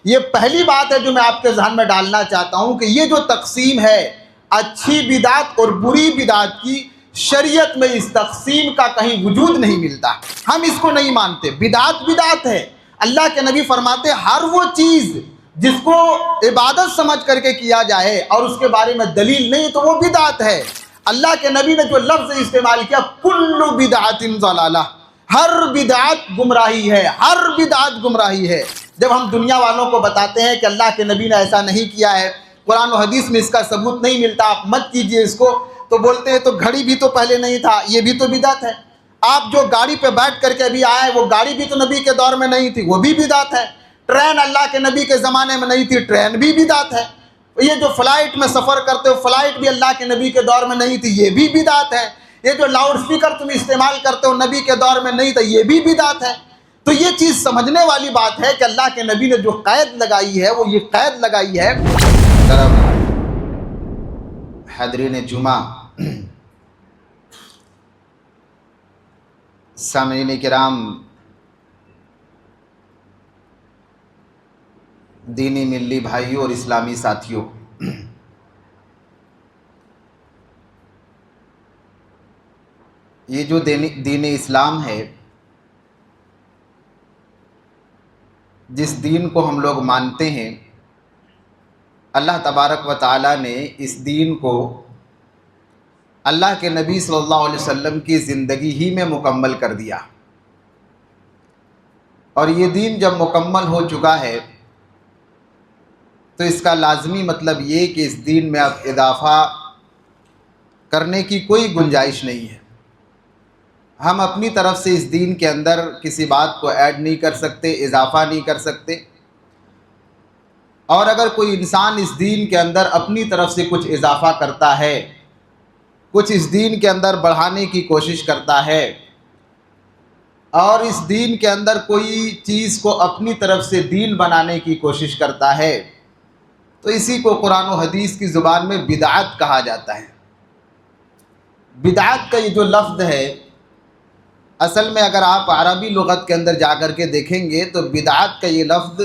یہ پہلی بات ہے جو میں آپ کے ذہن میں ڈالنا چاہتا ہوں کہ یہ جو تقسیم ہے اچھی بدعت اور بری بدعت کی، شریعت میں اس تقسیم کا کہیں وجود نہیں ملتا، ہم اس کو نہیں مانتے۔ بدعت بدعت ہے۔ اللہ کے نبی فرماتے ہر وہ چیز جس کو عبادت سمجھ کر کے کیا جائے اور اس کے بارے میں دلیل نہیں تو وہ بدعت ہے۔ اللہ کے نبی نے جو لفظ استعمال کیا کل بدعت ضلالہ، ہر بدعت گمراہی ہے، ہر بدعت گمراہی ہے۔ جب ہم دنیا والوں کو بتاتے ہیں کہ اللہ کے نبی نے ایسا نہیں کیا ہے، قرآن و حدیث میں اس کا ثبوت نہیں ملتا، آپ مت کیجئے اس کو، تو بولتے ہیں تو گھڑی بھی تو پہلے نہیں تھا، یہ بھی تو بدعت ہے۔ آپ جو گاڑی پہ بیٹھ کر کے ابھی آئے وہ گاڑی بھی تو نبی کے دور میں نہیں تھی، وہ بھی بدعت ہے۔ ٹرین اللہ کے نبی کے زمانے میں نہیں تھی، ٹرین بھی بدعت ہے۔ یہ جو فلائٹ میں سفر کرتے ہو، فلائٹ بھی اللہ کے نبی کے دور میں نہیں تھی، یہ بھی بدعت ہے۔ یہ جو لاؤڈ سپیکر تم استعمال کرتے ہو نبی کے دور میں نہیں تھا، یہ بھی بدعت ہے۔ تو یہ چیز سمجھنے والی بات ہے کہ اللہ کے نبی نے جو قید لگائی ہے وہ یہ قید لگائی ہے۔ حاضرین جمعہ، سامعین کرام، دینی ملی بھائیوں اور اسلامی ساتھیوں، یہ جو دین اسلام ہے، جس دین کو ہم لوگ مانتے ہیں، اللہ تبارک و تعالیٰ نے اس دین کو اللہ کے نبی صلی اللہ علیہ وسلم کی زندگی ہی میں مکمل کر دیا، اور یہ دین جب مکمل ہو چکا ہے تو اس کا لازمی مطلب یہ کہ اس دین میں اب اضافہ کرنے کی کوئی گنجائش نہیں ہے۔ ہم اپنی طرف سے اس دین کے اندر کسی بات کو ایڈ نہیں کر سکتے، اضافہ نہیں کر سکتے، اور اگر کوئی انسان اس دین کے اندر اپنی طرف سے کچھ اضافہ کرتا ہے، کچھ اس دین کے اندر بڑھانے کی کوشش کرتا ہے، اور اس دین کے اندر کوئی چیز کو اپنی طرف سے دین بنانے کی کوشش کرتا ہے، تو اسی کو قرآن و حدیث کی زبان میں بدعت کہا جاتا ہے۔ بدعت کا یہ جو لفظ ہے، اصل میں اگر آپ عربی لغت کے اندر جا کر کے دیکھیں گے تو بدعت کا یہ لفظ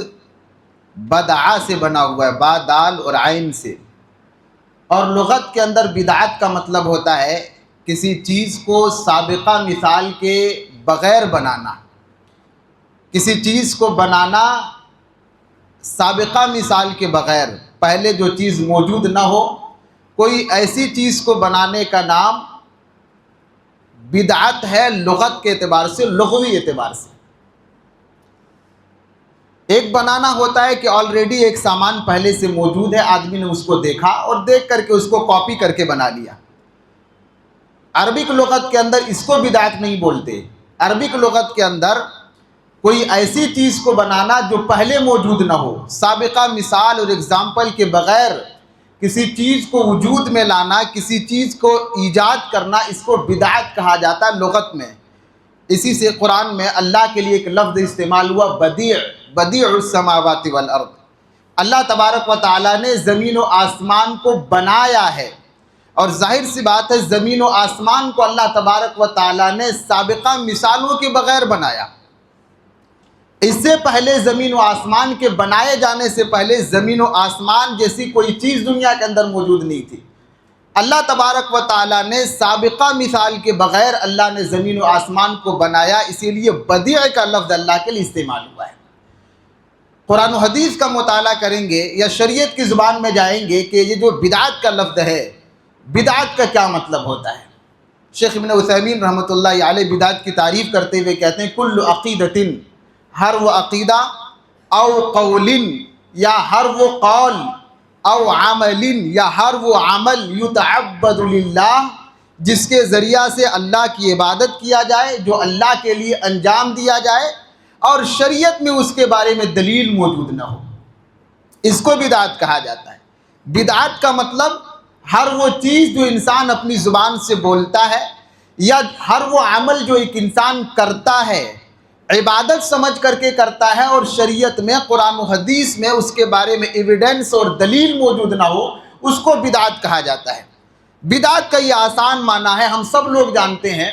بدعا سے بنا ہوا ہے، با دال اور عین سے، اور لغت کے اندر بدعت کا مطلب ہوتا ہے کسی چیز کو سابقہ مثال کے بغیر بنانا، کسی چیز کو بنانا سابقہ مثال کے بغیر، پہلے جو چیز موجود نہ ہو، کوئی ایسی چیز کو بنانے کا نام بدعت ہے لغت کے اعتبار سے، لغوی اعتبار سے۔ ایک بنانا ہوتا ہے کہ آلریڈی ایک سامان پہلے سے موجود ہے، آدمی نے اس کو دیکھا اور دیکھ کر کے اس کو کاپی کر کے بنا لیا۔ عربک لغت کے اندر اس کو بدعت نہیں بولتے۔ عربک لغت کے اندر کوئی ایسی چیز کو بنانا جو پہلے موجود نہ ہو، سابقہ مثال اور اگزامپل کے بغیر کسی چیز کو وجود میں لانا، کسی چیز کو ایجاد کرنا، اس کو بدعت کہا جاتا ہے لغت میں۔ اسی سے قرآن میں اللہ کے لیے ایک لفظ استعمال ہوا، بدیع السماوات والارض۔ اللہ تبارک و تعالیٰ نے زمین و آسمان کو بنایا ہے، اور ظاہر سی بات ہے زمین و آسمان کو اللہ تبارک و تعالیٰ نے سابقہ مثالوں کے بغیر بنایا۔ اس سے پہلے زمین و آسمان کے بنائے جانے سے پہلے زمین و آسمان جیسی کوئی چیز دنیا کے اندر موجود نہیں تھی۔ اللہ تبارک و تعالیٰ نے سابقہ مثال کے بغیر اللہ نے زمین و آسمان کو بنایا، اسی لیے بدیع کا لفظ اللہ کے لیے استعمال ہوا ہے۔ قرآن و حدیث کا مطالعہ کریں گے یا شریعت کی زبان میں جائیں گے کہ یہ جو بدعت کا لفظ ہے، بدعت کا کیا مطلب ہوتا ہے۔ شیخ ابن عثیمین رحمۃ اللہ علیہ بدعت کی تعریف کرتے ہوئے کہتے ہیں کل عقیدۃ، ہر وہ عقیدہ، او قول، یا ہر وہ قول، او عمل، یا ہر وہ عمل، یتعبد للہ، جس کے ذریعہ سے اللہ کی عبادت کیا جائے، جو اللہ کے لیے انجام دیا جائے اور شریعت میں اس کے بارے میں دلیل موجود نہ ہو، اس کو بدعت کہا جاتا ہے۔ بدعت کا مطلب ہر وہ چیز جو انسان اپنی زبان سے بولتا ہے، یا ہر وہ عمل جو ایک انسان کرتا ہے، عبادت سمجھ کر کے کرتا ہے، اور شریعت میں قرآن و حدیث میں اس کے بارے میں ایویڈنس اور دلیل موجود نہ ہو، اس کو بدعت کہا جاتا ہے۔ بدعت کا یہ آسان معنی ہے، ہم سب لوگ جانتے ہیں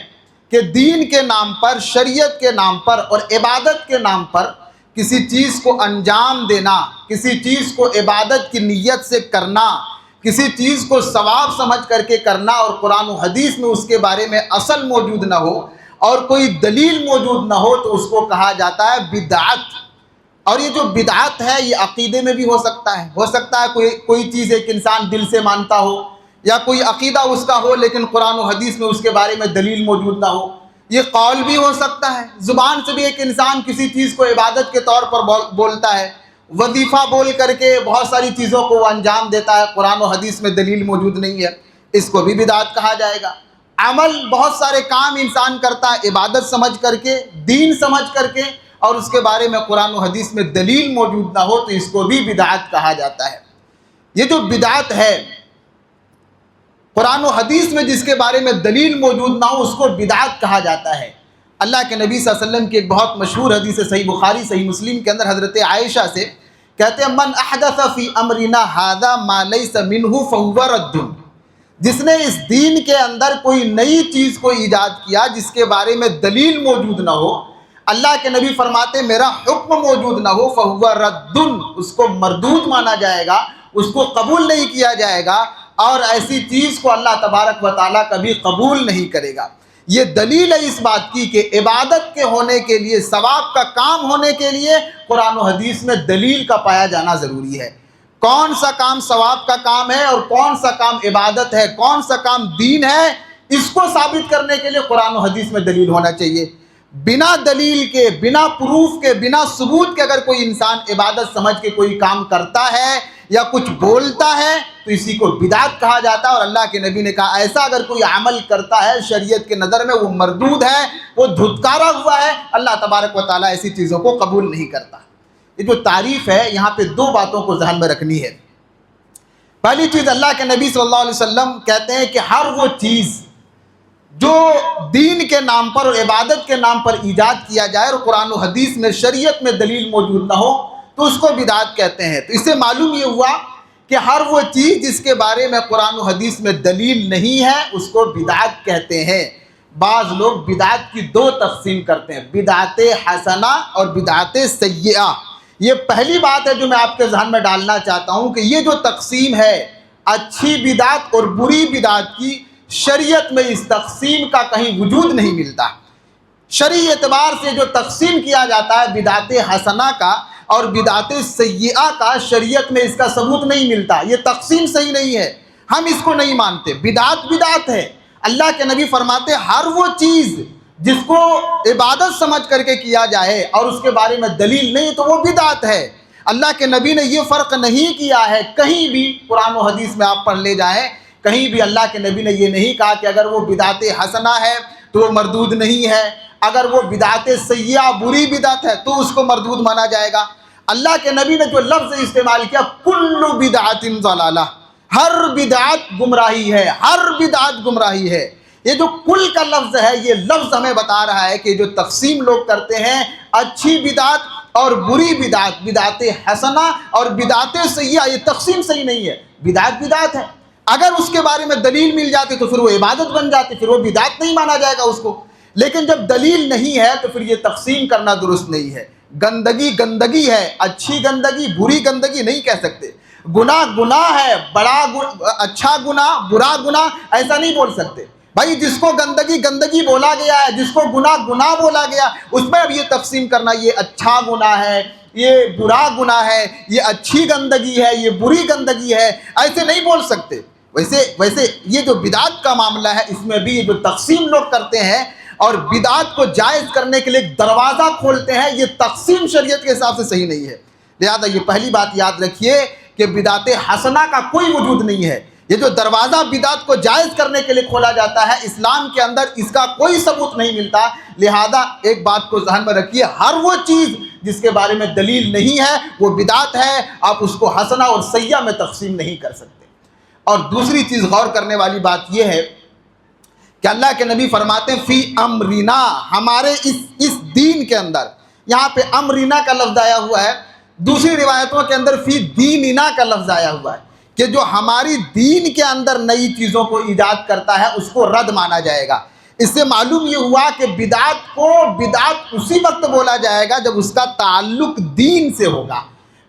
کہ دین کے نام پر، شریعت کے نام پر اور عبادت کے نام پر کسی چیز کو انجام دینا، کسی چیز کو عبادت کی نیت سے کرنا، کسی چیز کو ثواب سمجھ کر کے کرنا اور قرآن و حدیث میں اس کے بارے میں اصل موجود نہ ہو اور کوئی دلیل موجود نہ ہو تو اس کو کہا جاتا ہے بدعت۔ اور یہ جو بدعت ہے یہ عقیدے میں بھی ہو سکتا ہے کوئی چیز ایک انسان دل سے مانتا ہو یا کوئی عقیدہ اس کا ہو لیکن قرآن و حدیث میں اس کے بارے میں دلیل موجود نہ ہو۔ یہ قول بھی ہو سکتا ہے، زبان سے بھی ایک انسان کسی چیز کو عبادت کے طور پر بولتا ہے، وظیفہ بول کر کے بہت ساری چیزوں کو وہ انجام دیتا ہے، قرآن و حدیث میں دلیل موجود نہیں ہے، اس کو بھی بدعت کہا جائے گا۔ عمل بہت سارے کام انسان کرتا ہے عبادت سمجھ کر کے، دین سمجھ کر کے، اور اس کے بارے میں قرآن و حدیث میں دلیل موجود نہ ہو تو اس کو بھی بدعت کہا جاتا ہے۔ یہ جو بدعت ہے قرآن و حدیث میں جس کے بارے میں دلیل موجود نہ ہو اس کو بدعت کہا جاتا ہے۔ اللہ کے نبی صلی اللہ علیہ وسلم کی ایک بہت مشہور حدیث ہے صحیح بخاری صحیح مسلم کے اندر، حضرت عائشہ سے کہتے ہیں من احدث فی امرنا ھذا ما لیس منہ فہو رد، جس نے اس دین کے اندر کوئی نئی چیز کو ایجاد کیا جس کے بارے میں دلیل موجود نہ ہو، اللہ کے نبی فرماتے میرا حکم موجود نہ ہو فہو رد، اس کو مردود مانا جائے گا، اس کو قبول نہیں کیا جائے گا، اور ایسی چیز کو اللہ تبارک و تعالیٰ کبھی قبول نہیں کرے گا۔ یہ دلیل ہے اس بات کی کہ عبادت کے ہونے کے لیے، ثواب کا کام ہونے کے لیے قرآن و حدیث میں دلیل کا پایا جانا ضروری ہے۔ کون سا کام ثواب کا کام ہے اور کون سا کام عبادت ہے، کون سا کام دین ہے، اس کو ثابت کرنے کے لیے قرآن و حدیث میں دلیل ہونا چاہیے۔ بنا دلیل کے، بنا پروف کے، بنا ثبوت کے اگر کوئی انسان عبادت سمجھ کے کوئی کام کرتا ہے یا کچھ بولتا ہے تو اسی کو بدعت کہا جاتا ہے، اور اللہ کے نبی نے کہا ایسا اگر کوئی عمل کرتا ہے شریعت کے نظر میں وہ مردود ہے، وہ دھتکارا ہوا ہے، اللہ تبارک و تعالیٰ ایسی چیزوں کو قبول نہیں کرتا۔ یہ جو تعریف ہے یہاں پہ دو باتوں کو ذہن میں رکھنی ہے۔ پہلی چیز اللہ کے نبی صلی اللہ علیہ وسلم کہتے ہیں کہ ہر وہ چیز جو دین کے نام پر اور عبادت کے نام پر ایجاد کیا جائے اور قرآن و حدیث میں شریعت میں دلیل موجود نہ ہو تو اس کو بدعت کہتے ہیں۔ تو اس سے معلوم یہ ہوا کہ ہر وہ چیز جس کے بارے میں قرآن و حدیث میں دلیل نہیں ہے اس کو بدعت کہتے ہیں۔ بعض لوگ بدعت کی دو تقسیم کرتے ہیں، بدعت حسنہ اور بدعت سیئہ۔ یہ پہلی بات ہے جو میں آپ کے ذہن میں ڈالنا چاہتا ہوں کہ یہ جو تقسیم ہے اچھی بدعت اور بری بدعت کی، شریعت میں اس تقسیم کا کہیں وجود نہیں ملتا۔ شرعی اعتبار سے جو تقسیم کیا جاتا ہے بدعت حسنہ کا اور بدعت سیئہ کا، شریعت میں اس کا ثبوت نہیں ملتا، یہ تقسیم صحیح نہیں ہے، ہم اس کو نہیں مانتے۔ بدعت بدعت ہے، اللہ کے نبی فرماتے ہر وہ چیز جس کو عبادت سمجھ کر کے کیا جائے اور اس کے بارے میں دلیل نہیں تو وہ بدعت ہے۔ اللہ کے نبی نے یہ فرق نہیں کیا ہے، کہیں بھی قرآن و حدیث میں آپ پڑھ لے جائیں، کہیں بھی اللہ کے نبی نے یہ نہیں کہا کہ اگر وہ بدعت حسنہ ہے تو وہ مردود نہیں ہے، اگر وہ بدعت سیئہ بری بدعت ہے تو اس کو مردود مانا جائے گا۔ اللہ کے نبی نے جو لفظ استعمال کیا کل بدعت ضلالہ، ہر بدعت گمراہی ہے، ہر بدعت گمراہی ہے۔ یہ جو کل کا لفظ ہے یہ لفظ ہمیں بتا رہا ہے کہ جو تقسیم لوگ کرتے ہیں اچھی بدعت اور بری بدعت، بدعت حسنہ اور بدعت سیئہ، یہ تقسیم صحیح نہیں ہے، بدعت بدعت ہے۔ اگر اس کے بارے میں دلیل مل جاتی تو پھر وہ عبادت بن جاتی، پھر وہ بدعت نہیں مانا جائے گا اس کو، لیکن جب دلیل نہیں ہے تو پھر یہ تقسیم کرنا درست نہیں ہے۔ گندگی گندگی ہے، اچھی گندگی بری گندگی نہیں کہہ سکتے، گناہ گناہ ہے، اچھا گناہ برا گناہ ایسا نہیں بول سکتے۔ بھائی جس کو گندگی گندگی بولا گیا ہے، جس کو گناہ گناہ بولا گیا، اس میں اب یہ تقسیم کرنا یہ اچھا گناہ ہے، یہ برا گناہ ہے، یہ اچھی گندگی ہے، یہ بری گندگی ہے، ایسے نہیں بول سکتے۔ ویسے یہ جو بدعت کا معاملہ ہے اس میں بھی یہ جو تقسیم لوگ کرتے ہیں اور بدعت کو جائز کرنے کے لیے ایک دروازہ کھولتے ہیں، یہ تقسیم شریعت کے حساب سے صحیح نہیں ہے۔ لہذا یہ پہلی بات یاد رکھیے کہ بدعت حسنہ کا کوئی وجود نہیں ہے۔ یہ جو دروازہ بدعت کو جائز کرنے کے لیے کھولا جاتا ہے اسلام کے اندر اس کا کوئی ثبوت نہیں ملتا۔ لہذا ایک بات کو ذہن میں رکھیے، ہر وہ چیز جس کے بارے میں دلیل نہیں ہے وہ بدعت ہے، آپ اس کو حسنہ اور سیئہ میں تقسیم نہیں کر سکتے۔ اور دوسری چیز غور کرنے والی بات یہ ہے کہ اللہ کے نبی فرماتے ہیں فی امرنا، ہمارے اس دین کے اندر، یہاں پہ امرنا کا لفظ آیا ہوا ہے، دوسری روایتوں کے اندر فی دیننا کا لفظ آیا ہوا ہے کہ جو ہماری دین کے اندر نئی چیزوں کو ایجاد کرتا ہے اس کو رد مانا جائے گا۔ اس سے معلوم یہ ہوا کہ بدعت کو بدعت اسی وقت بولا جائے گا جب اس کا تعلق دین سے ہوگا۔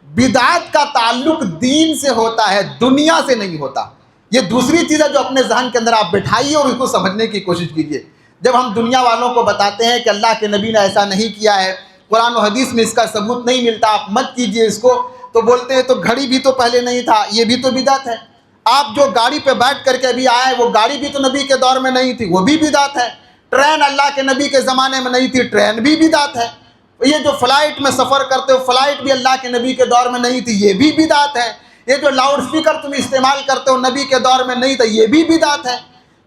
بدعت کا تعلق دین سے ہوتا ہے، دنیا سے نہیں ہوتا۔ یہ دوسری چیز ہے جو اپنے ذہن کے اندر آپ بٹھائیے اور اس کو سمجھنے کی کوشش کیجیے۔ جب ہم دنیا والوں کو بتاتے ہیں کہ اللہ کے نبی نے ایسا نہیں کیا ہے، قرآن و حدیث میں اس کا ثبوت نہیں ملتا، آپ مت کیجیے اس کو، تو بولتے ہیں تو گھڑی بھی تو پہلے نہیں تھا، یہ بھی تو بدعت ہے۔ آپ جو گاڑی پہ بیٹھ کر کے ابھی آئے، وہ گاڑی بھی تو نبی کے دور میں نہیں تھی، وہ بھی بدعت ہے۔ ٹرین اللہ کے نبی کے زمانے میں نہیں تھی، ٹرین بھی بدعت ہے۔ یہ جو فلائٹ میں سفر کرتے ہو، فلائٹ بھی اللہ کے نبی کے دور میں نہیں تھی، یہ بھی بدعت ہے۔ یہ جو لاؤڈ اسپیکر تم استعمال کرتے ہو، نبی کے دور میں نہیں تھا، یہ بھی بدعت ہے۔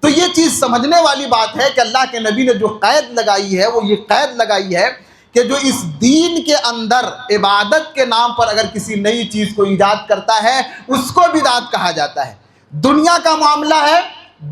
تو یہ چیز سمجھنے والی بات ہے کہ اللہ کے نبی نے جو قید لگائی ہے، وہ یہ قید لگائی ہے کہ جو اس دین کے اندر عبادت کے نام پر اگر کسی نئی چیز کو ایجاد کرتا ہے، اس کو بدعت کہا جاتا ہے۔ دنیا کا معاملہ ہے،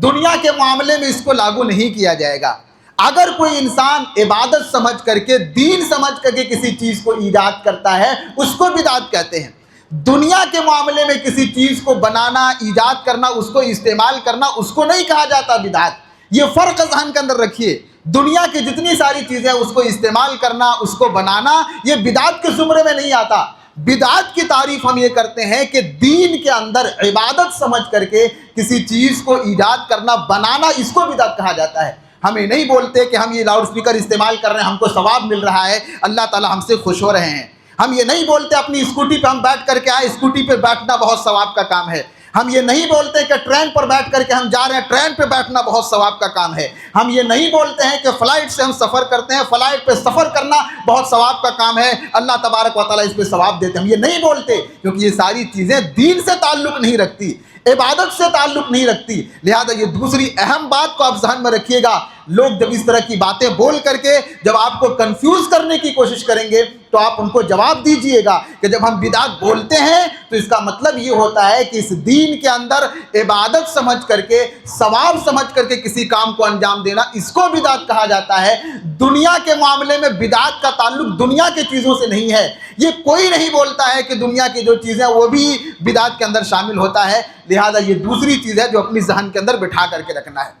دنیا کے معاملے میں اس کو لاگو نہیں کیا جائے گا۔ اگر کوئی انسان عبادت سمجھ کر کے، دین سمجھ کر کے کسی چیز کو ایجاد کرتا ہے، اس کو بدعت کہتے ہیں۔ دنیا کے معاملے میں کسی چیز کو بنانا، ایجاد کرنا، اس کو استعمال کرنا، اس کو نہیں کہا جاتا بدعت۔ یہ فرق ذہن کے اندر رکھیے۔ دنیا کی جتنی ساری چیزیں اس کو استعمال کرنا، اس کو بنانا، یہ بدعت کے زمرے میں نہیں آتا۔ بدعت کی تعریف ہم یہ کرتے ہیں کہ دین کے اندر عبادت سمجھ کر کے کسی چیز کو ایجاد کرنا، بنانا، اس کو بدعت کہا جاتا ہے۔ ہم یہ نہیں بولتے کہ ہم یہ لاؤڈ اسپیکر استعمال کر رہے ہیں، ہم کو ثواب مل رہا ہے، اللہ تعالیٰ ہم سے خوش ہو رہے ہیں۔ ہم یہ نہیں بولتے اپنی اسکوٹی پہ ہم بیٹھ کر کے آئے، اسکوٹی پہ بیٹھنا بہت ثواب کا کام ہے۔ ہم یہ نہیں بولتے کہ ٹرین پر بیٹھ کر کے ہم جا رہے ہیں، ٹرین پہ بیٹھنا بہت ثواب کا کام ہے۔ ہم یہ نہیں بولتے ہیں کہ فلائٹ سے ہم سفر کرتے ہیں، فلائٹ پہ سفر کرنا بہت ثواب کا کام ہے، اللہ تبارک و تعالیٰ اس پہ ثواب دیتے ہیں۔ ہم یہ نہیں بولتے، کیونکہ یہ ساری چیزیں دین سے تعلق نہیں رکھتی، عبادت سے تعلق نہیں رکھتی۔ لہذا یہ دوسری اہم بات کو آپ ذہن میں رکھیے گا۔ لوگ جب اس طرح کی باتیں بول کر کے جب آپ کو کنفیوز کرنے کی کوشش کریں گے، تو آپ ان کو جواب دیجئے گا کہ جب ہم بدعت بولتے ہیں تو اس کا مطلب یہ ہوتا ہے کہ اس دین کے اندر عبادت سمجھ کر کے، ثواب سمجھ کر کے کسی کام کو انجام دینا، اس کو بدعت کہا جاتا ہے۔ دنیا کے معاملے میں بدعت کا تعلق دنیا کی چیزوں سے نہیں ہے۔ یہ کوئی نہیں بولتا ہے کہ دنیا کی جو چیزیں وہ بھی بدعت کے اندر شامل ہوتا ہے۔ لہذا یہ دوسری چیز ہے جو اپنی ذہن کے اندر بٹھا کر کے رکھنا ہے۔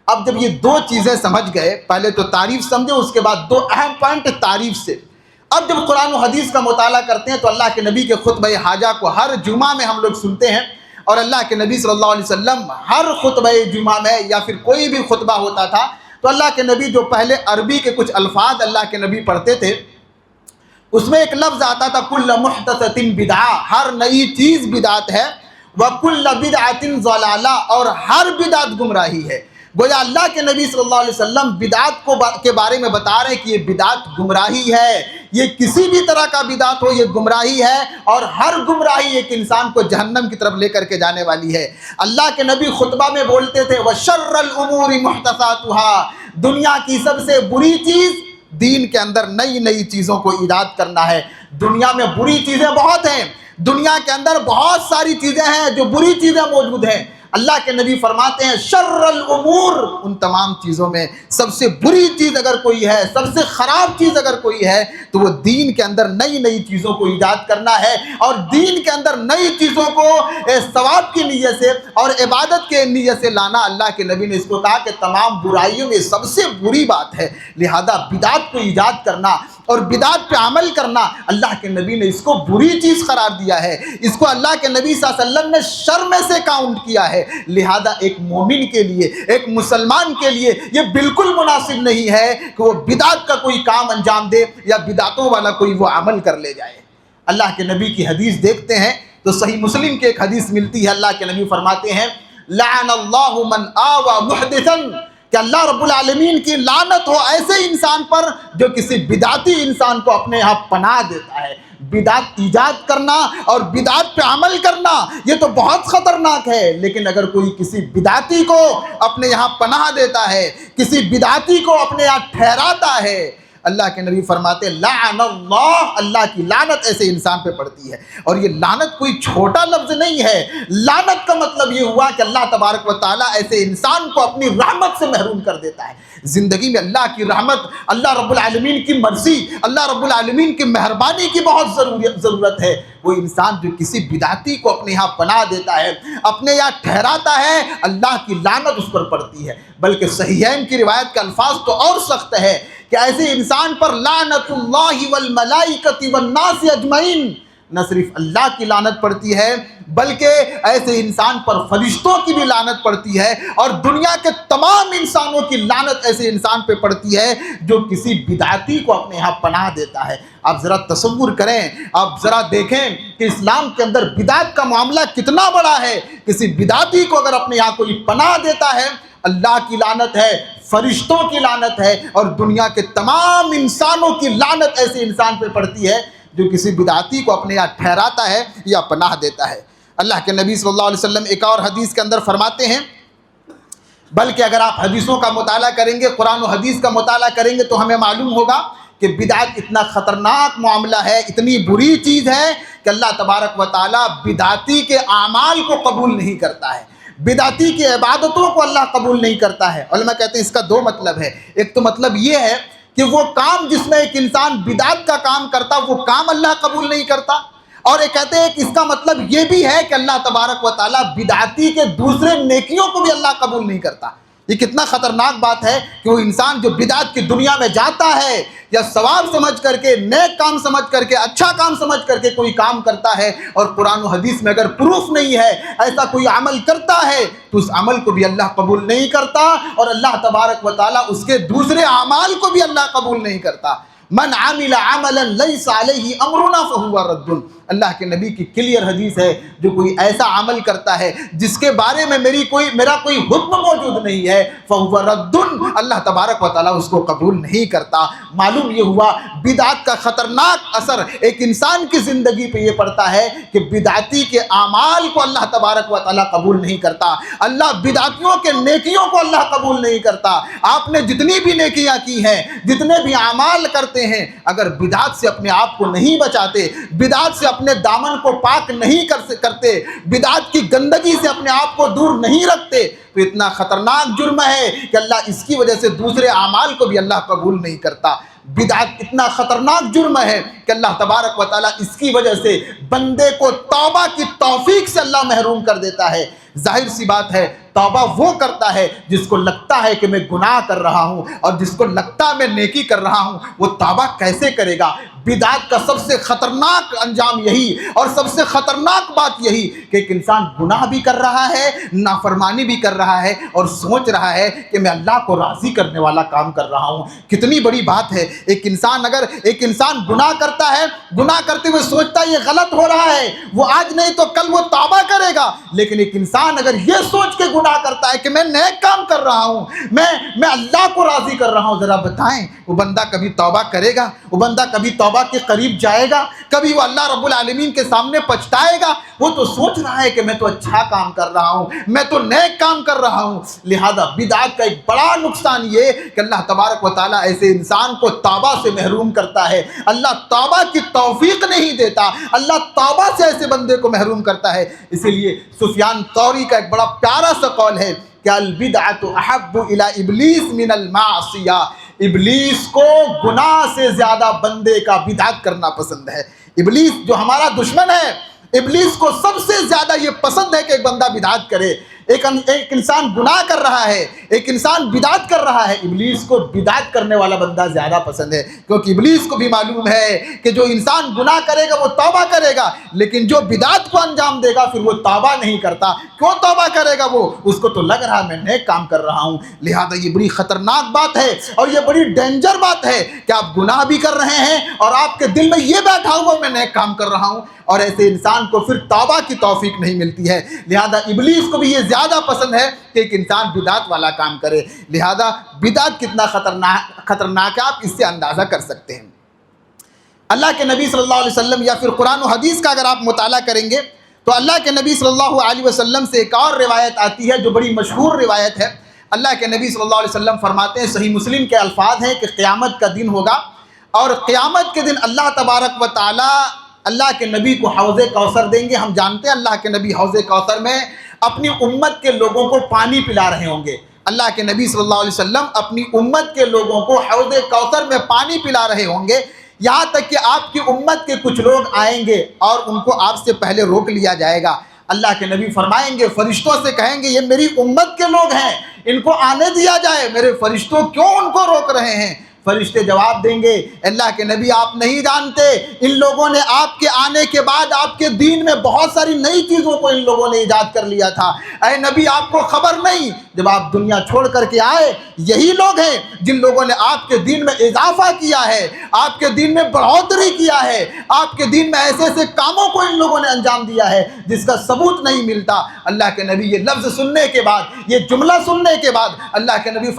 اب جب یہ دو چیزیں سمجھ گئے، پہلے تو تعریف سمجھے، اس کے بعد دو اہم پوائنٹ تعریف سے۔ اب جب قرآن و حدیث کا مطالعہ کرتے ہیں تو اللہ کے نبی کے خطبہ حاجہ کو ہر جمعہ میں ہم لوگ سنتے ہیں، اور اللہ کے نبی صلی اللہ علیہ وسلم ہر خطبہ جمعہ میں یا پھر کوئی بھی خطبہ ہوتا تھا تو اللہ کے نبی جو پہلے عربی کے کچھ الفاظ اللہ کے نبی پڑھتے تھے، اس میں ایک لفظ آتا تھا کل محدثۃ بدعہ، ہر نئی چیز بدعت ہے، وکل بدعۃ ضلالہ، اور ہر بدعت گمراہی ہے۔ گویا اللہ کے نبی صلی اللہ علیہ وسلم بدعت کے بارے میں بتا رہے ہیں کہ یہ بدعت گمراہی ہے، یہ کسی بھی طرح کا بدعت ہو یہ گمراہی ہے، اور ہر گمراہی ایک انسان کو جہنم کی طرف لے کر کے جانے والی ہے۔ اللہ کے نبی خطبہ میں بولتے تھے وَشَرَّ الْأُمُورِ مُحْدَثَاتُهَا، دنیا کی سب سے بری چیز دین کے اندر نئی نئی چیزوں کو ایجاد کرنا ہے۔ دنیا میں بری چیزیں بہت ہیں، دنیا کے اندر بہت ساری چیزیں ہیں جو بری چیزیں موجود ہیں۔ اللہ کے نبی فرماتے ہیں شر الامور، ان تمام چیزوں میں سب سے بری چیز اگر کوئی ہے، سب سے خراب چیز اگر کوئی ہے تو وہ دین کے اندر نئی نئی چیزوں کو ایجاد کرنا ہے، اور دین کے اندر نئی چیزوں کو ثواب کی نیت سے اور عبادت کے نیت سے لانا۔ اللہ کے نبی نے اس کو کہا کہ تمام برائیوں میں سب سے بری بات ہے، لہذا بدعت کو ایجاد کرنا اور بدعت پہ عمل کرنا، اللہ کے نبی نے اس کو بری چیز قرار دیا ہے، اس کو اللہ کے نبی صلی اللہ علیہ وسلم نے شر میں سے کاؤنٹ کیا ہے۔ لہذا ایک مومن کے لیے، ایک مسلمان کے لیے یہ بالکل مناسب نہیں ہے کہ وہ بدعت کا کوئی کام انجام دے یا بدعتوں والا کوئی وہ عمل کر لے جائے۔ اللہ کے نبی کی حدیث دیکھتے ہیں تو صحیح مسلم کی ایک حدیث ملتی ہے، اللہ کے نبی فرماتے ہیں لعن اللہ من آوى محدثا، کہ اللہ رب العالمین کی لعنت ہو ایسے انسان پر جو کسی بدعتی انسان کو اپنے یہاں پناہ دیتا ہے۔ بدعت ایجاد کرنا اور بدعت پہ عمل کرنا یہ تو بہت خطرناک ہے، لیکن اگر کوئی کسی بدعتی کو اپنے یہاں پناہ دیتا ہے، کسی بدعتی کو اپنے یہاں ٹھہراتا ہے، اللہ کے نبی فرماتے لعن اللہ، اللہ کی لعنت ایسے انسان پہ پڑتی ہے۔ اور یہ لعنت کوئی چھوٹا لفظ نہیں ہے، لعنت کا مطلب یہ ہوا کہ اللہ تبارک و تعالیٰ ایسے انسان کو اپنی رحمت سے محروم کر دیتا ہے۔ زندگی میں اللہ کی رحمت، اللہ رب العالمین کی مرضی، اللہ رب العالمین کی مہربانی کی بہت ضرورت ہے۔ وہ انسان جو کسی بدعتی کو اپنے یہاں پناہ دیتا ہے، اپنے یہاں ٹھہراتا ہے، اللہ کی لعنت اس پر پڑتی ہے۔ بلکہ صحیحین کی روایت کے الفاظ تو اور سخت ہے کہ ایسے انسان پر لعنت اللہ والملائکۃ والناس اجمعین، نہ صرف اللہ کی لعنت پڑتی ہے بلکہ ایسے انسان پر فرشتوں کی بھی لعنت پڑتی ہے، اور دنیا کے تمام انسانوں کی لعنت ایسے انسان پہ پڑتی ہے جو کسی بدعتی کو اپنے یہاں پناہ دیتا ہے۔ آپ ذرا تصور کریں، آپ ذرا دیکھیں کہ اسلام کے اندر بدعت کا معاملہ کتنا بڑا ہے۔ کسی بدعتی کو اگر اپنے یہاں کوئی پناہ دیتا ہے، اللہ کی لعنت ہے، فرشتوں کی لعنت ہے، اور دنیا کے تمام انسانوں کی لعنت ایسے انسان پہ پڑتی ہے جو کسی بدعتی کو اپنے یہاں ٹھہراتا ہے یا پناہ دیتا ہے۔ اللہ کے نبی صلی اللہ علیہ وسلم ایک اور حدیث کے اندر فرماتے ہیں، بلکہ اگر آپ حدیثوں کا مطالعہ کریں گے، قرآن و حدیث کا مطالعہ کریں گے تو ہمیں معلوم ہوگا کہ بدعت اتنا خطرناک معاملہ ہے، اتنی بری چیز ہے کہ اللہ تبارک و تعالیٰ بدعتی کے اعمال کو قبول نہیں کرتا ہے، بدعتی کی عبادتوں کو اللہ قبول نہیں کرتا ہے۔ علماء کہتے ہیں اس کا دو مطلب ہے۔ ایک تو مطلب یہ ہے کہ وہ کام جس میں ایک انسان بدعت کا کام کرتا وہ کام اللہ قبول نہیں کرتا، اور یہ کہتے ہیں کہ اس کا مطلب یہ بھی ہے کہ اللہ تبارک و تعالیٰ بدعتی کے دوسرے نیکیوں کو بھی اللہ قبول نہیں کرتا۔ یہ کتنا خطرناک بات ہے کہ وہ انسان جو بدعت کی دنیا میں جاتا ہے یا ثواب سمجھ کر کے، نیک کام سمجھ کر کے، اچھا کام سمجھ کر کے کوئی کام کرتا ہے، اور قرآن و حدیث میں اگر پروف نہیں ہے، ایسا کوئی عمل کرتا ہے تو اس عمل کو بھی اللہ قبول نہیں کرتا، اور اللہ تبارک و تعالیٰ اس کے دوسرے اعمال کو بھی اللہ قبول نہیں کرتا۔ من عمل عملا لیس علیہ امرنا فہو رد، اللہ کے نبی کی کلیئر حدیث ہے، جو کوئی ایسا عمل کرتا ہے جس کے بارے میں میرا کوئی حکم موجود نہیں ہے، فہو رد، اللہ تبارک و تعالیٰ اس کو قبول نہیں کرتا۔ معلوم یہ ہوا بدعت کا خطرناک اثر ایک انسان کی زندگی پہ یہ پڑتا ہے کہ بدعتی کے اعمال کو اللہ تبارک و تعالیٰ قبول نہیں کرتا، اللہ بدعتیوں کے نیکیوں کو اللہ قبول نہیں کرتا۔ آپ نے جتنی بھی نیکیاں کی ہیں، جتنے بھی اعمال کرتے ہیں، اگر بدعت سے اپنے آپ کو نہیں بچاتے، بدعت سے اپنے دامن کو پاک نہیں کرتے، بدعت کی گندگی سے اپنے آپ کو دور نہیں رکھتے، تو اتنا خطرناک جرم ہے کہ اللہ اس کی وجہ سے دوسرے اعمال کو بھی اللہ قبول نہیں کرتا۔ بدعت اتنا خطرناک جرم ہے کہ اللہ تبارک و تعالیٰ اس کی وجہ سے بندے کو توبہ کی توفیق سے اللہ محروم کر دیتا ہے۔ ظاہر سی بات ہے، توبہ وہ کرتا ہے جس کو لگتا ہے کہ میں گناہ کر رہا ہوں، اور جس کو لگتا ہے میں نیکی کر رہا ہوں، وہ توبہ کیسے کرے گا؟ بدعت کا سب سے خطرناک انجام یہی، اور سب سے خطرناک بات یہی کہ ایک انسان گناہ بھی کر رہا ہے، نافرمانی بھی کر رہا ہے، اور سوچ رہا ہے کہ میں اللہ کو راضی کرنے والا کام کر رہا ہوں۔ کتنی بڑی بات ہے! ایک انسان گناہ کرتا ہے، گناہ کرتے ہوئے سوچتا ہے یہ غلط ہو رہا ہے، وہ آج نہیں تو کل وہ توبہ کرے گا۔ لیکن ایک انسان اگر یہ سوچ کے گناہ کرتا ہے کہ میں نیک کام کر رہا ہوں، میں اللہ کو راضی کر رہا ہوں، ذرا بتائیں وہ بندہ کبھی توبہ کرے گا؟ وہ بندہ کبھی توبہ کے قریب جائے گا؟ کبھی وہ اللہ رب العالمین کے سامنے پچھتائے گا؟ وہ تو سوچ رہا ہے کہ میں تو اچھا کام کر رہا ہوں، میں تو نیک کام کر رہا ہوں۔ لہذا بدعت کا ایک بڑا نقصان یہ کہ اللہ تبارک و تعالیٰ ایسے انسان کو توبہ سے محروم کرتا ہے، اللہ توبہ کی توفیق نہیں دیتا، اللہ توبہ سے ایسے بندے کو محروم کرتا ہے۔ اسی لیے سفیان ثوری کا ایک بڑا پیارا سا قول ہے کہ البدعۃ احب الی ابلیس من المعصیہ، ابلیس کو گناہ سے زیادہ بندے کا بدعت کرنا پسند ہے۔ ابلیس جو ہمارا دشمن ہے، ابلیس کو سب سے زیادہ یہ پسند ہے کہ ایک بندہ بدعت کرے۔ ایک انسان گناہ کر رہا ہے، ایک انسان بدعت کر رہا ہے، ابلیس کو بدعت کرنے والا بندہ زیادہ پسند ہے، کیونکہ ابلیس کو بھی معلوم ہے کہ جو انسان گناہ کرے گا وہ توبہ کرے گا، لیکن جو بدعت کو انجام دے گا پھر وہ توبہ نہیں کرتا۔ کیوں توبہ کرے گا؟ وہ اس کو تو لگ رہا ہے میں نیک کام کر رہا ہوں۔ لہذا یہ بڑی خطرناک بات ہے، اور یہ بڑی ڈینجر بات ہے کہ آپ گناہ بھی کر رہے ہیں اور آپ کے دل میں یہ بیٹھا ہوا میں نیک کام کر رہا ہوں، اور ایسے انسان کو پھر توبہ کی توفیق نہیں ملتی ہے۔ لہذا ابلیس کو بھی یہ زیادہ پسند ہے کہ ایک انسان بدعت والا کام کرے۔ لہذا بدعت کتنا خطرناک ہے آپ اس سے اندازہ کر سکتے ہیں۔ اللہ کے نبی صلی اللہ علیہ وسلم یا پھر قرآن و حدیث کا اگر آپ مطالعہ کریں گے تو اللہ کے نبی صلی اللہ علیہ وسلم سے ایک اور روایت آتی ہے جو بڑی مشہور روایت ہے۔ اللہ کے نبی صلی اللہ علیہ وسلم فرماتے ہیں، صحیح مسلم کے الفاظ ہیں کہ قیامت کا دن ہوگا اور قیامت کے دن اللہ تبارک و تعالی اللہ کے نبی کو حوض کوثر دیں گے۔ ہم جانتے ہیں اللہ کے نبی حوض کوثر میں اپنی امت کے لوگوں کو پانی پلا رہے ہوں گے۔ اللہ کے نبی صلی اللہ علیہ وسلم اپنی امت کے لوگوں کو حوض کوثر میں پانی پلا رہے ہوں گے، یہاں تک کہ آپ کی امت کے کچھ لوگ آئیں گے اور ان کو آپ سے پہلے روک لیا جائے گا۔ اللہ کے نبی فرمائیں گے، فرشتوں سے کہیں گے یہ میری امت کے لوگ ہیں، ان کو آنے دیا جائے، میرے فرشتوں کیوں ان کو روک رہے ہیں؟ فرشتے جواب دیں گے، اللہ کے نبی آپ نہیں جانتے، ان لوگوں نے آپ کے آنے کے بعد آپ کے دین میں بہت ساری نئی چیزوں کو ان لوگوں نے ایجاد کر لیا تھا۔ اے نبی آپ کو خبر نہیں، جب آپ دنیا چھوڑ کر کے آئے یہی لوگ ہیں جن لوگوں نے آپ کے دین میں اضافہ کیا ہے، آپ کے دین میں بڑھوتری کیا ہے، آپ کے دین میں ایسے ایسے کاموں کو ان لوگوں نے انجام دیا ہے جس کا ثبوت نہیں ملتا۔ اللہ کے نبی یہ لفظ سننے کے بعد، یہ جملہ سننے کے بعد اللہ کے نبی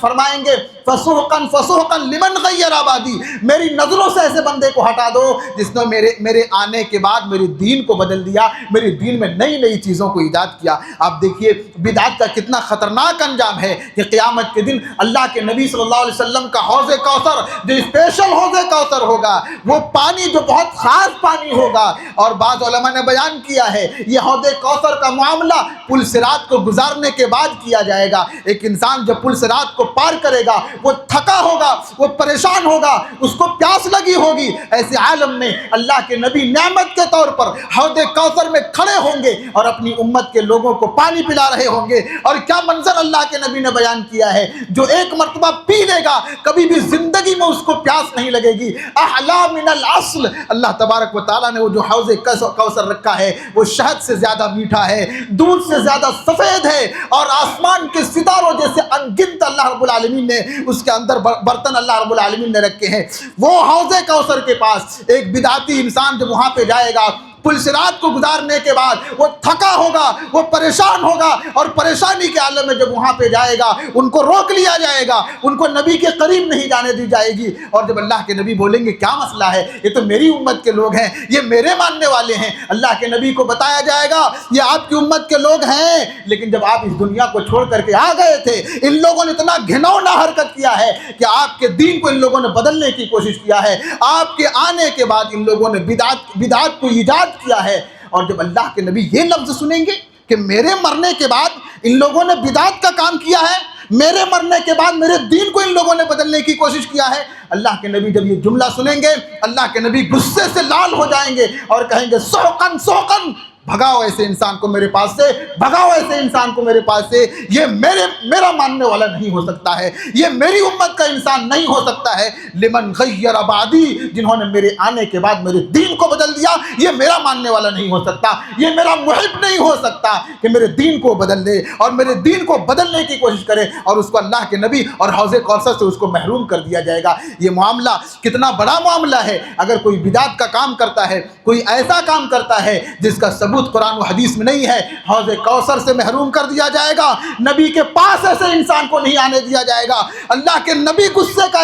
فرمائیں گے فسحقاً فسحقاً لمن غیر آبادی، میری نظروں سے ایسے بندے کو ہٹا دو جس نے میرے آنے کے بعد میرے دین کو بدل دیا، میرے دین میں نئی نئی چیزوں کو ایجاد کیا۔ آپ دیکھیے بدعت کا کتنا خطرناک انجام ہے کہ قیامت کے دن اللہ کے نبی صلی اللہ علیہ وسلم کا حوض کوثر جو اسپیشل حوض کوثر ہوگا، وہ پانی جو بہت خاص پانی ہوگا، اور بعض علماء نے بیان کیا ہے یہ حوض کوثر کا معاملہ پل صراط کو گزارنے کے بعد کیا جائے گا۔ ایک انسان جب پل صراط کو پار کرے گا وہ تھکا ہوگا، وہ پریشان ہوگا، اس کو پیاس لگی ہوگی، ایسے عالم میں اللہ کے نبی نعمت کے طور پر حوض کوثر میں کھڑے ہوں گے اور اپنی امت کے لوگوں کو پانی پلا رہے ہوں گے۔ اور کیا منظر اللہ کے نبی نے بیان کیا ہے، جو ایک مرتبہ پی لے گا کبھی بھی زندگی میں اس کو پیاس نہیں لگے گی۔ احلا من العسل، اللہ تبارک و تعالیٰ نے وہ جو حوض کوثر رکھا ہے وہ شہد سے زیادہ میٹھا ہے، دودھ سے زیادہ سفید ہے، اور آسمان کے ستاروں جیسے انگنت اللہ رب العالمین نے اس کے اندر برتن اللہ رب العالمین نے رکھے ہیں۔ وہ حوض کوثر کے پاس ایک بدعتی انسان جب وہاں پہ جائے گا پل صراط کو گزارنے کے بعد وہ تھکا ہوگا، وہ پریشان ہوگا، اور پریشانی کے عالم میں جب وہاں پہ جائے گا ان کو روک لیا جائے گا، ان کو نبی کے قریب نہیں جانے دی جائے گی۔ اور جب اللہ کے نبی بولیں گے کیا مسئلہ ہے، یہ تو میری امت کے لوگ ہیں، یہ میرے ماننے والے ہیں، اللہ کے نبی کو بتایا جائے گا یہ آپ کی امت کے لوگ ہیں، لیکن جب آپ اس دنیا کو چھوڑ کر کے آ گئے تھے ان لوگوں نے اتنا گھناؤنا حرکت کیا ہے کہ آپ کے دین کو ان لوگوں نے بدلنے کی کوشش کیا ہے، آپ کے آنے کے بعد ان لوگوں نے بدعت کو ایجاد کیا ہے۔ اور جب اللہ کے نبی یہ لفظ سنیں گے کہ میرے مرنے کے بعد ان لوگوں نے بدعت کا کام کیا ہے، میرے مرنے کے بعد میرے دین کو ان لوگوں نے بدلنے کی کوشش کیا ہے، اللہ کے نبی جب یہ جملہ سنیں گے اللہ کے نبی غصے سے لال ہو جائیں گے اور کہیں گے سوقن سوقن، بھگاؤ ایسے انسان کو میرے پاس سے، بھگاؤ ایسے انسان کو میرے پاس سے، یہ میرا ماننے والا نہیں ہو سکتا ہے، یہ میری امت کا انسان نہیں ہو سکتا ہے۔ لمن غیر آبادی، جنہوں نے میرے آنے کے بعد میرے دین کو بدل دیا، یہ میرا ماننے والا نہیں ہو سکتا، یہ میرا محب نہیں ہو سکتا کہ میرے دین کو بدل دے اور میرے دین کو بدلنے کی کوشش کرے اور اس کو اللہ کے نبی اور حوض کوثر سے اس کو محروم کر دیا جائے گا۔ یہ معاملہ کتنا بڑا معاملہ ہے۔ اگر کوئی بدعت کا کام کرتا ہے، کوئی ایسا کام کرتا ہے جس کا ثبوت قرآن و حدیث میں نہیں ہے، حوض کوثر سے محروم کر دیا جائے گا، نبی کے پاس ایسے انسان کو نہیں آنے دیا جائے گا۔ اللہ کے نبی غصے کا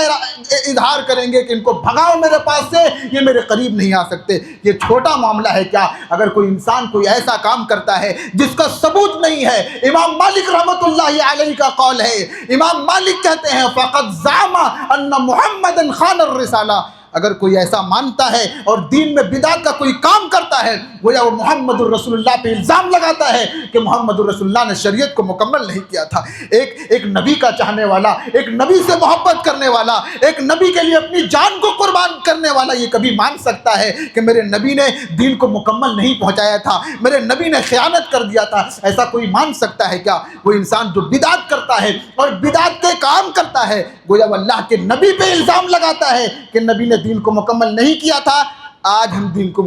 اظہار کریں گے کہ ان کو بھگاؤ میرے پاس سے، یہ میرے قریب نہیں آ سکتے۔ یہ چھوٹا معاملہ ہے کیا؟ اگر کوئی انسان کوئی ایسا کام کرتا ہے جس کا ثبوت نہیں ہے، امام مالک رحمۃ اللہ علیہ کا قول ہے، امام مالک کہتے ہیں فقط زعم ان محمد خان الرسالہ، اگر کوئی ایسا مانتا ہے اور دین میں بدعت کا کوئی کام کرتا ہے گویا وہ محمد الرسول اللہ پہ الزام لگاتا ہے کہ محمد الرسول اللہ نے شریعت کو مکمل نہیں کیا تھا۔ ایک نبی کا چاہنے والا، ایک نبی سے محبت کرنے والا، ایک نبی کے لیے اپنی جان کو قربان کرنے والا یہ کبھی مان سکتا ہے کہ میرے نبی نے دین کو مکمل نہیں پہنچایا تھا، میرے نبی نے خیانت کر دیا تھا؟ ایسا کوئی مان سکتا ہے کیا؟ وہ انسان جو بدعت کرتا ہے اور بدعت کے کام کرتا ہے گویا وہ اللہ کے نبی پہ الزام لگاتا ہے کہ نبی نے دین کو مکمل نہیں کیا تھا۔ آج ہم دین کو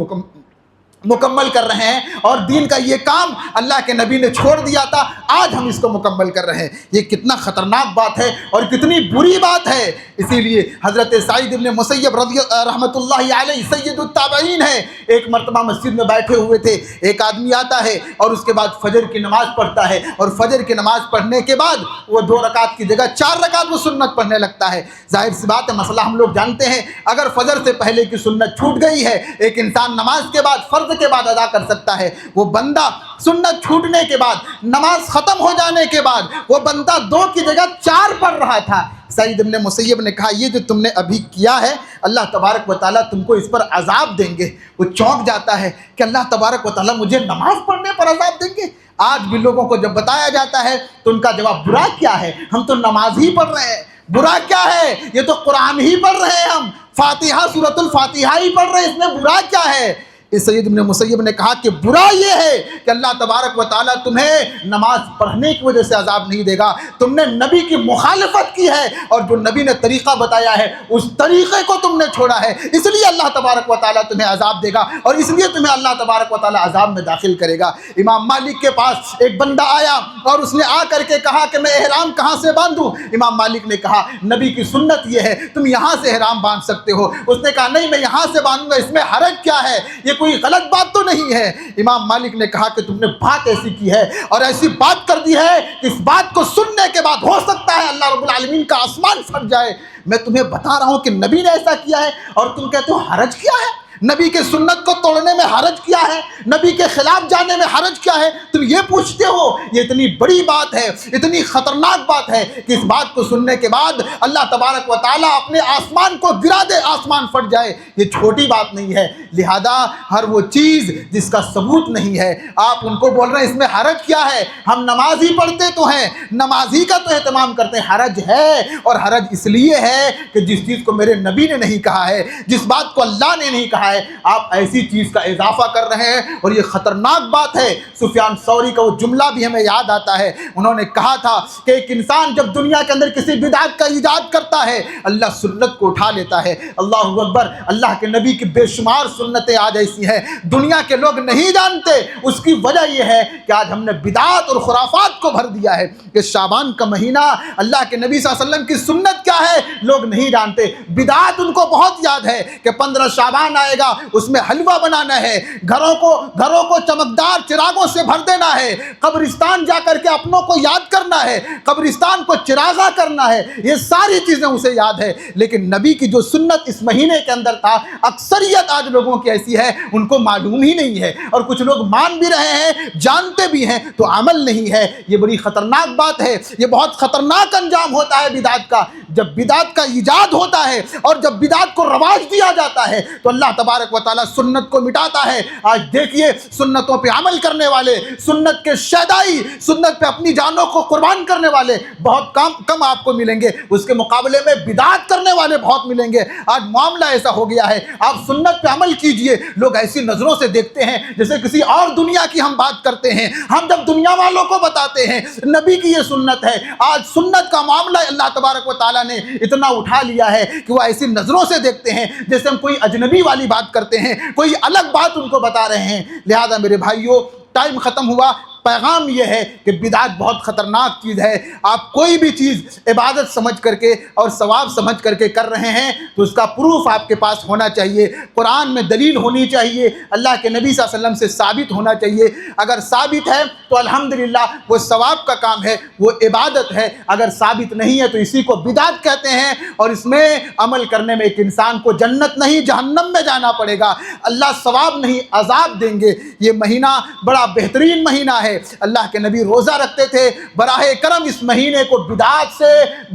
مکمل کر رہے ہیں اور دین کا یہ کام اللہ کے نبی نے چھوڑ دیا تھا، آج ہم اس کو مکمل کر رہے ہیں۔ یہ کتنا خطرناک بات ہے اور کتنی بری بات ہے۔ اسی لیے حضرت سعید بن مسیب رحمۃ اللہ علیہ سید التابعین ہے، ایک مرتبہ مسجد میں بیٹھے ہوئے تھے، ایک آدمی آتا ہے اور اس کے بعد فجر کی نماز پڑھتا ہے، اور فجر کی نماز پڑھنے کے بعد وہ 2 رکعت کی جگہ 4 رکعت وہ سنت پڑھنے لگتا ہے۔ ظاہر سی بات ہے، مسئلہ ہم لوگ جانتے ہیں، اگر فجر سے پہلے کی سنت چھوٹ گئی ہے، ایک انسان نماز کے بعد فرض کے بعد ادا کر سکتا ہے، وہ بندہ سنت چھوٹنے کے بعد، نماز ختم ہو جانے کے بعد وہ بندہ 2 کی جگہ 4 پڑھ رہا تھا، سعید ابن مسیب نے کہا یہ جو تم نے ابھی کیا ہے اللہ تبارک و تعالیٰ تم کو اس پر عذاب دیں گے۔ وہ چونک جاتا ہے کہ اللہ تبارک و تعالیٰ مجھے نماز پڑھنے پر عذاب دیں گے۔ آج بھی لوگوں کو جب بتایا جاتا ہے تو ان کا جواب برا کیا ہے، ہم تو نماز ہی پڑھ رہے ہیں، برا کیا ہے، یہ تو قرآن ہی پڑھ رہے ہیں، ہم فاتحہ سورۃ الفاتحہ ہی پڑھ رہے ہیں، اس میں برا کیا ہے؟ اس سعید ابن مسیب نے کہا کہ برا یہ ہے کہ اللہ تبارک و تعالیٰ تمہیں نماز پڑھنے کی وجہ سے عذاب نہیں دے گا، تم نے نبی کی مخالفت کی ہے اور جو نبی نے طریقہ بتایا ہے اس طریقے کو تم نے چھوڑا ہے، اس لیے اللہ تبارک و تعالیٰ تمہیں عذاب دے گا اور اس لیے تمہیں اللہ تبارک و تعالیٰ عذاب میں داخل کرے گا۔ امام مالک کے پاس ایک بندہ آیا اور اس نے آ کر کے کہا کہ میں احرام کہاں سے باندھوں؟ امام مالک نے کہا نبی کی سنت یہ ہے تم یہاں سے احرام باندھ سکتے ہو۔ اس نے کہا نہیں میں یہاں سے باندھوں گا، اس میں حرج کیا ہے، یہ کوئی غلط بات تو نہیں ہے۔ امام مالک نے کہا کہ تم نے بات ایسی کی ہے اور ایسی بات کر دی ہے کہ اس بات کو سننے کے بعد ہو سکتا ہے اللہ رب العالمین کا آسمان پھٹ جائے۔ میں تمہیں بتا رہا ہوں کہ نبی نے ایسا کیا ہے اور تم کہتے ہو حرج کیا ہے، نبی کے سنت کو توڑنے میں حرج کیا ہے، نبی کے خلاف جانے میں حرج کیا ہے؟ تم یہ پوچھتے ہو، یہ اتنی بڑی بات ہے، اتنی خطرناک بات ہے کہ اس بات کو سننے کے بعد اللہ تبارک و تعالیٰ اپنے آسمان کو گرا دے، آسمان پھٹ جائے، یہ چھوٹی بات نہیں ہے۔ لہذا ہر وہ چیز جس کا ثبوت نہیں ہے آپ ان کو بول رہے ہیں اس میں حرج کیا ہے، ہم نماز ہی پڑھتے تو ہیں، نماز ہی کا تو اہتمام کرتے ہیں، حرج ہے اور حرج اس لیے ہے کہ جس چیز کو میرے نبی نے نہیں کہا ہے، جس بات کو اللہ نے نہیں کہا ہے آپ ایسی چیز کا اضافہ کر رہے ہیں اور یہ خطرناک بات ہے۔ سفیان ثوری کا وہ جملہ بھی ہمیں یاد آتا ہے، انہوں نے کہا تھا کہ ایک انسان جب دنیا کے اندر کسی بدعت کا ایجاد کرتا ہے اللہ سنت کو اٹھا لیتا ہے۔ اللہ اکبر، اللہ کے نبی کی بے شمار سنتیں آج ایسی ہیں دنیا کے لوگ نہیں جانتے، اس کی وجہ یہ ہے کہ آج ہم نے بدعت اور خرافات کو بھر دیا ہے کہ شعبان کا مہینہ اللہ کے نبی صلی اللہ علیہ وسلم کی سنت کیا ہے لوگ نہیں جانتے، بدعت ان کو بہت یاد ہے کہ 15 شعبان آئے گا اس میں حلوہ بنانا ہے، گھروں کو چمکدار چراغوں سے بھر دینا ہے، قبرستان جا کر کے اپنوں کو یاد کرنا ہے، قبرستان کو چراغا کرنا ہے، یہ ساری چیزیں اسے یاد ہے۔ لیکن نبی کی جو سنت اس مہینے کے اندر تھا اکثریت آج لوگوں کی ایسی ہے ان کو معلوم ہی نہیں ہے، اور کچھ لوگ مان بھی رہے ہیں جانتے بھی ہیں تو عمل نہیں ہے۔ یہ بڑی خطرناک بات ہے، یہ بہت خطرناک انجام ہوتا ہے بدعت کا۔ جب بدعت کا ایجاد ہوتا ہے اور جب بدعت کو رواج دیا جاتا ہے تو اللہ تبارک و تعالیٰ سنت کو مٹاتا ہے۔ آج دیکھیے سنتوں پہ عمل کرنے والے، سنت کے شیدائی، سنت پہ اپنی جانوں کو قربان کرنے والے بہت کم آپ کو ملیں گے، اس کے مقابلے میں بدعت کرنے والے بہت ملیں گے۔ آج معاملہ ایسا ہو گیا ہے، آپ سنت پہ عمل کیجئے، لوگ ایسی نظروں سے دیکھتے ہیں جیسے کسی اور دنیا کی ہم بات کرتے ہیں۔ ہم جب دنیا والوں کو بتاتے ہیں نبی کی یہ سنت ہے، آج سنت کا معاملہ اللہ تبارک و تعالیٰ نے اتنا اٹھا لیا ہے کہ وہ ایسی نظروں سے دیکھتے ہیں جیسے ہم کوئی اجنبی والی بات کرتے ہیں، کوئی الگ بات ان کو بتا رہے ہیں۔ لہذا میرے بھائیوں ٹائم ختم ہوا، پیغام یہ ہے کہ بدعت بہت خطرناک چیز ہے۔ آپ کوئی بھی چیز عبادت سمجھ کر کے اور ثواب سمجھ کر کے کر رہے ہیں تو اس کا پروف آپ کے پاس ہونا چاہیے، قرآن میں دلیل ہونی چاہیے، اللہ کے نبی صلی اللہ علیہ وسلم سے ثابت ہونا چاہیے۔ اگر ثابت ہے تو الحمدللہ وہ ثواب کا کام ہے، وہ عبادت ہے، اگر ثابت نہیں ہے تو اسی کو بدعت کہتے ہیں، اور اس میں عمل کرنے میں ایک انسان کو جنت نہیں جہنم میں جانا پڑے گا، اللہ ثواب نہیں عذاب دیں گے۔ یہ مہینہ بڑا بہترین مہینہ ہے، اللہ کے نبی روزہ رکھتے تھے۔ براہ کرم اس مہینے کو بدعات سے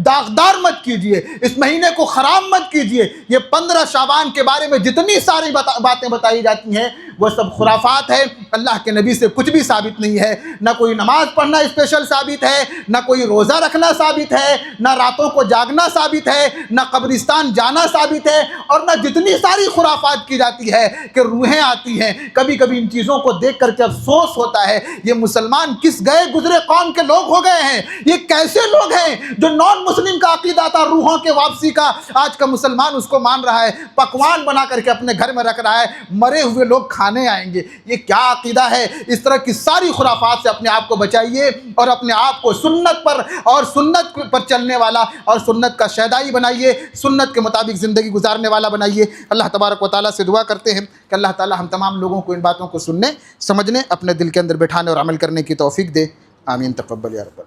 داغدار مت کیجئے، اس مہینے کو خراب مت کیجئے۔ یہ 15 شعبان کے بارے میں جتنی ساری باتیں بتائی جاتی ہیں وہ سب خرافات ہے، اللہ کے نبی سے کچھ بھی ثابت نہیں ہے۔ نہ کوئی نماز پڑھنا اسپیشل ثابت ہے، نہ کوئی روزہ رکھنا ثابت ہے، نہ راتوں کو جاگنا ثابت ہے، نہ قبرستان جانا ثابت ہے، اور نہ جتنی ساری خرافات کی جاتی ہے کہ روحیں آتی ہیں۔ کبھی کبھی ان چیزوں کو دیکھ کر کے افسوس ہوتا ہے، یہ مسلمان کس گئے گزرے قوم کے لوگ ہو گئے ہیں، یہ کیسے لوگ ہیں جو نان مسلم کا عقیدہ تھا روحوں کے واپسی کا، آج کا مسلمان اس کو مان رہا ہے، پکوان بنا کر کے اپنے گھر میں رکھ رہا ہے، مرے ہوئے لوگ کھانے آئیں گے۔ یہ کیا عقیدہ ہے؟ اس طرح کی ساری خرافات سے اپنے آپ کو بچائیے اور اپنے آپ کو سنت پر اور سنت پر چلنے والا اور سنت کا شیدائی بنائیے، سنت کے مطابق زندگی گزارنے والا بنائیے۔ اللہ تبارک و تعالیٰ سے دعا کرتے ہیں کہ اللہ تعالیٰ ہم تمام لوگوں کو ان باتوں کو سننے، سمجھنے، اپنے دل کے اندر بٹھانے اور عمل کرنے کی توفیق دے۔ آمین، تقبل یا رب۔